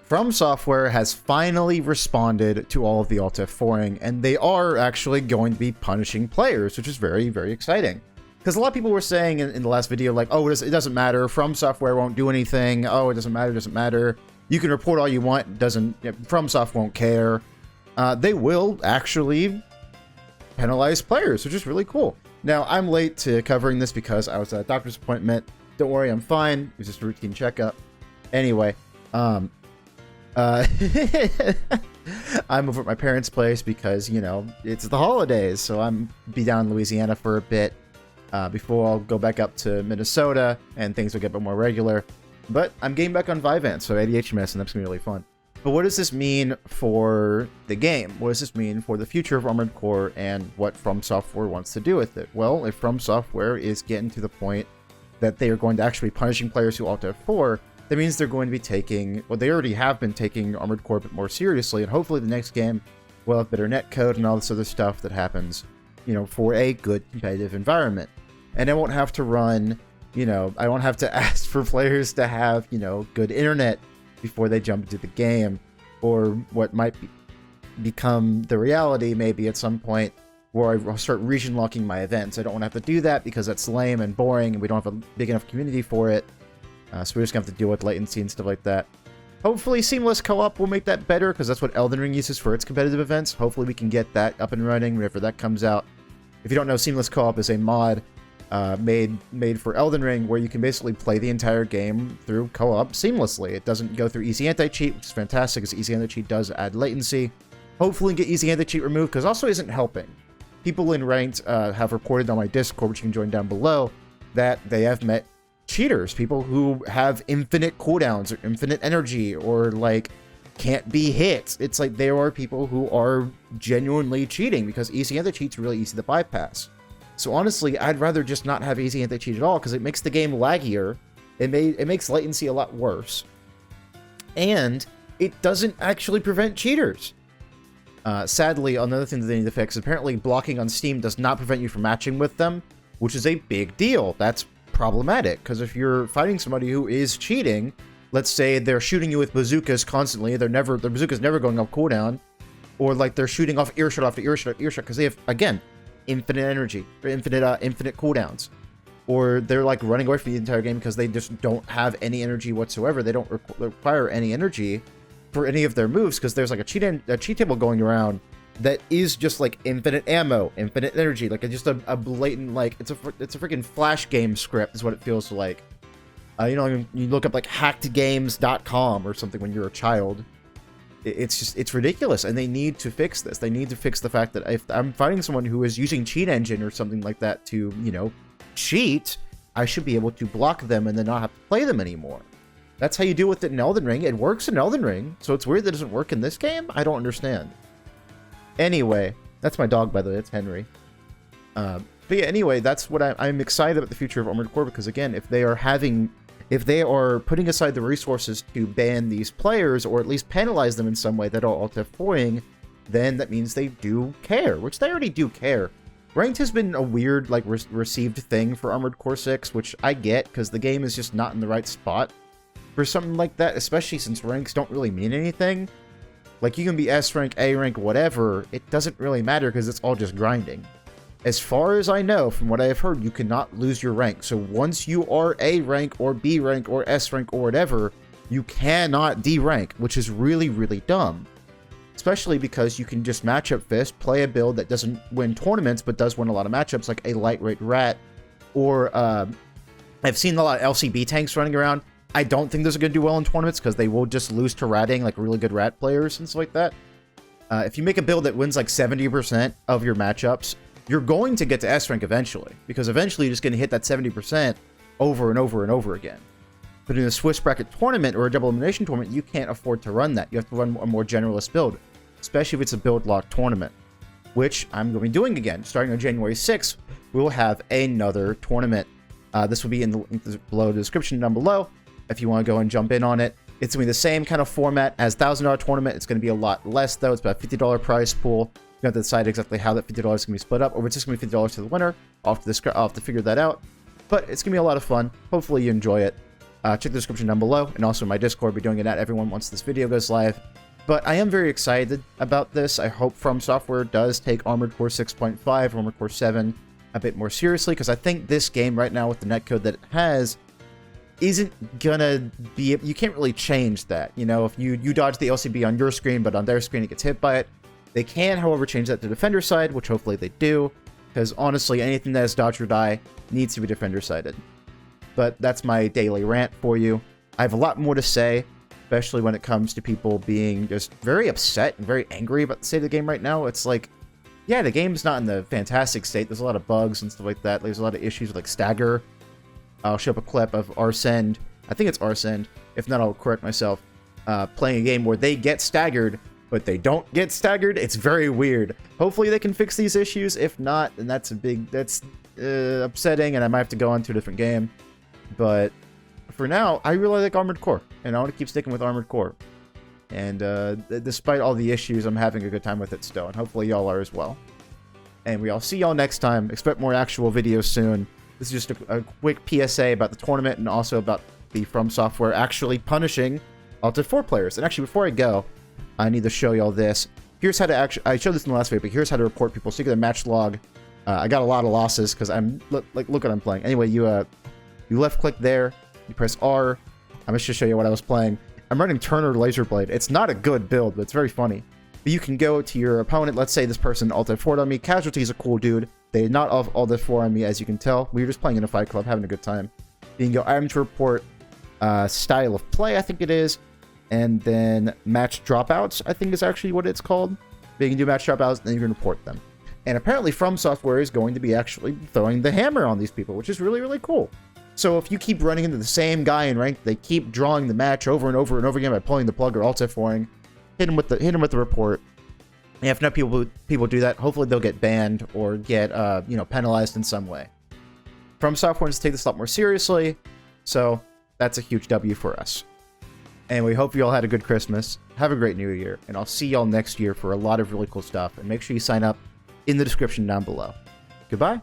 From Software has finally responded to all of the ALT+F4ing, and they are actually going to be punishing players, which is very, very exciting. Because a lot of people were saying in the last video, like, oh, it doesn't matter, From Software won't do anything, oh, it doesn't matter, you can report all you want, From Software won't care. They will actually penalize players, which is really cool. Now, I'm late to covering this because I was at a doctor's appointment. Don't worry, I'm fine. It was just a routine checkup. Anyway, I'm over at my parents' place because, you know, it's the holidays, so I'm be down in Louisiana for a bit before I'll go back up to Minnesota and things will get a bit more regular. But I'm getting back on Vyvanse, so ADHD medicine, that's gonna be really fun. But what does this mean for the game? What does this mean for the future of Armored Core and what From Software wants to do with it? Well, if From Software is getting to the point that they are going to actually be punishing players who ALT+F4, that means they're going to be taking, well, they already have been taking Armored Core a bit more seriously, and hopefully the next game will have better netcode and all this other stuff that happens, you know, for a good competitive environment. And I won't have to run, you know, I won't have to ask for players to have, you know, good internet before they jump into the game, or what might become the reality maybe at some point where I start region locking my events. I don't want to have to do that because that's lame and boring and we don't have a big enough community for it. So we're just going to have to deal with latency and stuff like that. Hopefully Seamless Co-op will make that better because that's what Elden Ring uses for its competitive events. Hopefully we can get that up and running whenever that comes out. If you don't know, Seamless Co-op is a mod made for Elden Ring where you can basically play the entire game through co-op seamlessly. It doesn't go through easy anti-cheat, which is fantastic because easy anti-cheat does add latency. Hopefully get easy anti-cheat removed because also isn't helping. People in ranked have reported on my Discord, which you can join down below, that they have met cheaters, people who have infinite cooldowns or infinite energy or like can't be hit. It's like there are people who are genuinely cheating because easy anti-cheat's really easy to bypass. So honestly, I'd rather just not have easy anti-cheat at all because it makes the game laggier. It makes latency a lot worse. And it doesn't actually prevent cheaters. Sadly, another thing that they need to fix, apparently blocking on Steam does not prevent you from matching with them, which is a big deal. That's problematic, because if you're fighting somebody who is cheating, let's say they're shooting you with bazookas constantly, their bazooka's never going off cooldown, or like they're shooting off earshot after earshot after earshot, because they have, again, infinite energy, or infinite cooldowns. Or they're like running away from the entire game because they just don't have any energy whatsoever. They don't require any energy for any of their moves because there's like a cheat table going around that is just like infinite ammo, infinite energy, like just a blatant, like it's a freaking Flash game script is what it feels like. You know, you look up like hackedgames.com or something when you're a child. It's ridiculous, and they need to fix this. They need to fix the fact that if I'm fighting someone who is using cheat engine or something like that to, you know, cheat, I should be able to block them and then not have to play them anymore. That's how you deal with it in Elden Ring. It works in Elden Ring, so it's weird that it doesn't work in this game? I don't understand. Anyway, that's my dog, by the way. It's Henry. But yeah, anyway, that's what I'm excited about the future of Armored Core, because again, if they are putting aside the resources to ban these players, or at least penalize them in some way that are ALT+F4ing, then that means they do care, which they already do care. Ranked has been a weird, like, received thing for Armored Core 6, which I get, because the game is just not in the right spot for something like that, especially since ranks don't really mean anything. Like, you can be S rank, A rank, whatever, it doesn't really matter because it's all just grinding. As far as I know, from what I have heard, you cannot lose your rank. So once you are A rank, or B rank, or S rank, or whatever, you cannot D rank, which is really, really dumb. Especially because you can just matchup fist, play a build that doesn't win tournaments, but does win a lot of matchups, like a light rate rat, or I've seen a lot of LCB tanks running around. I don't think those are going to do well in tournaments because they will just lose to ratting, like really good rat players and stuff like that. If you make a build that wins like 70% of your matchups, you're going to get to S rank eventually, because eventually you're just going to hit that 70% over and over and over again. But in a Swiss bracket tournament or a double elimination tournament, you can't afford to run that. You have to run a more generalist build, especially if it's a build lock tournament, which I'm going to be doing again. Starting on January 6th, we will have another tournament. This will be in the link below the description down below if you want to go and jump in on it. It's going to be the same kind of format as $1,000 tournament. It's going to be a lot less, though. It's about a $50 prize pool. You have to decide exactly how that $50 is going to be split up, or it's just going to be $50 to the winner. I'll have to figure that out. But it's going to be a lot of fun. Hopefully you enjoy it. check the description down below, and also my Discord. I'll be doing it at everyone once this video goes live. But I am very excited about this. I hope From Software does take Armored Core 6.5, Armored Core 7 a bit more seriously, because I think this game right now with the netcode that it has isn't gonna be... You can't really change that. You know, if you dodge the LCB on your screen, but on their screen it gets hit by it. They can, however, change that to Defender side, which hopefully they do, because honestly, anything that is dodge or die needs to be Defender sided. But that's my daily rant for you. I have a lot more to say, especially when it comes to people being just very upset and very angry about the state of the game right now. It's like, yeah, the game's not in the fantastic state. There's a lot of bugs and stuff like that. There's a lot of issues with, like, stagger. I'll show up a clip of Arsend. I think it's Arsend. If not, I'll correct myself. Playing a game where they get staggered, but they don't get staggered. It's very weird. Hopefully they can fix these issues. If not, then that's upsetting, and I might have to go on to a different game. But for now, I really like Armored Core, and I want to keep sticking with Armored Core. And despite all the issues, I'm having a good time with it still, and hopefully y'all are as well. And I'll see y'all next time. Expect more actual videos soon. This is just a quick PSA about the tournament, and also about the From Software actually punishing ALT+F4 players. And actually, before I go, I need to show y'all this. Here's how to I showed this in the last video, but here's how to report people. So you get a match log. I got a lot of losses because look what I'm playing. Anyway, you left click there, you press R. I'm just to show you what I was playing. I'm running Turner Laserblade. It's not a good build, but it's very funny. But you can go to your opponent. Let's say this person ALT+F4'd on me. Casualty is a cool dude. They did not ALT+F4 on me, as you can tell. We were just playing in a fight club, having a good time. You can go item to report, style of play, I think it is, and then match dropouts, I think is actually what it's called. But you can do match dropouts, and then you can report them. And apparently From Software is going to be actually throwing the hammer on these people, which is really, really cool. So if you keep running into the same guy in rank, they keep drawing the match over and over and over again by pulling the plug or ALT+F4ing, hit him with the report. And if enough people do that, hopefully they'll get banned or get penalized in some way. From Software wants to take this a lot more seriously, so that's a huge W for us. And we hope you all had a good Christmas. Have a great New Year, and I'll see y'all next year for a lot of really cool stuff. And make sure you sign up in the description down below. Goodbye.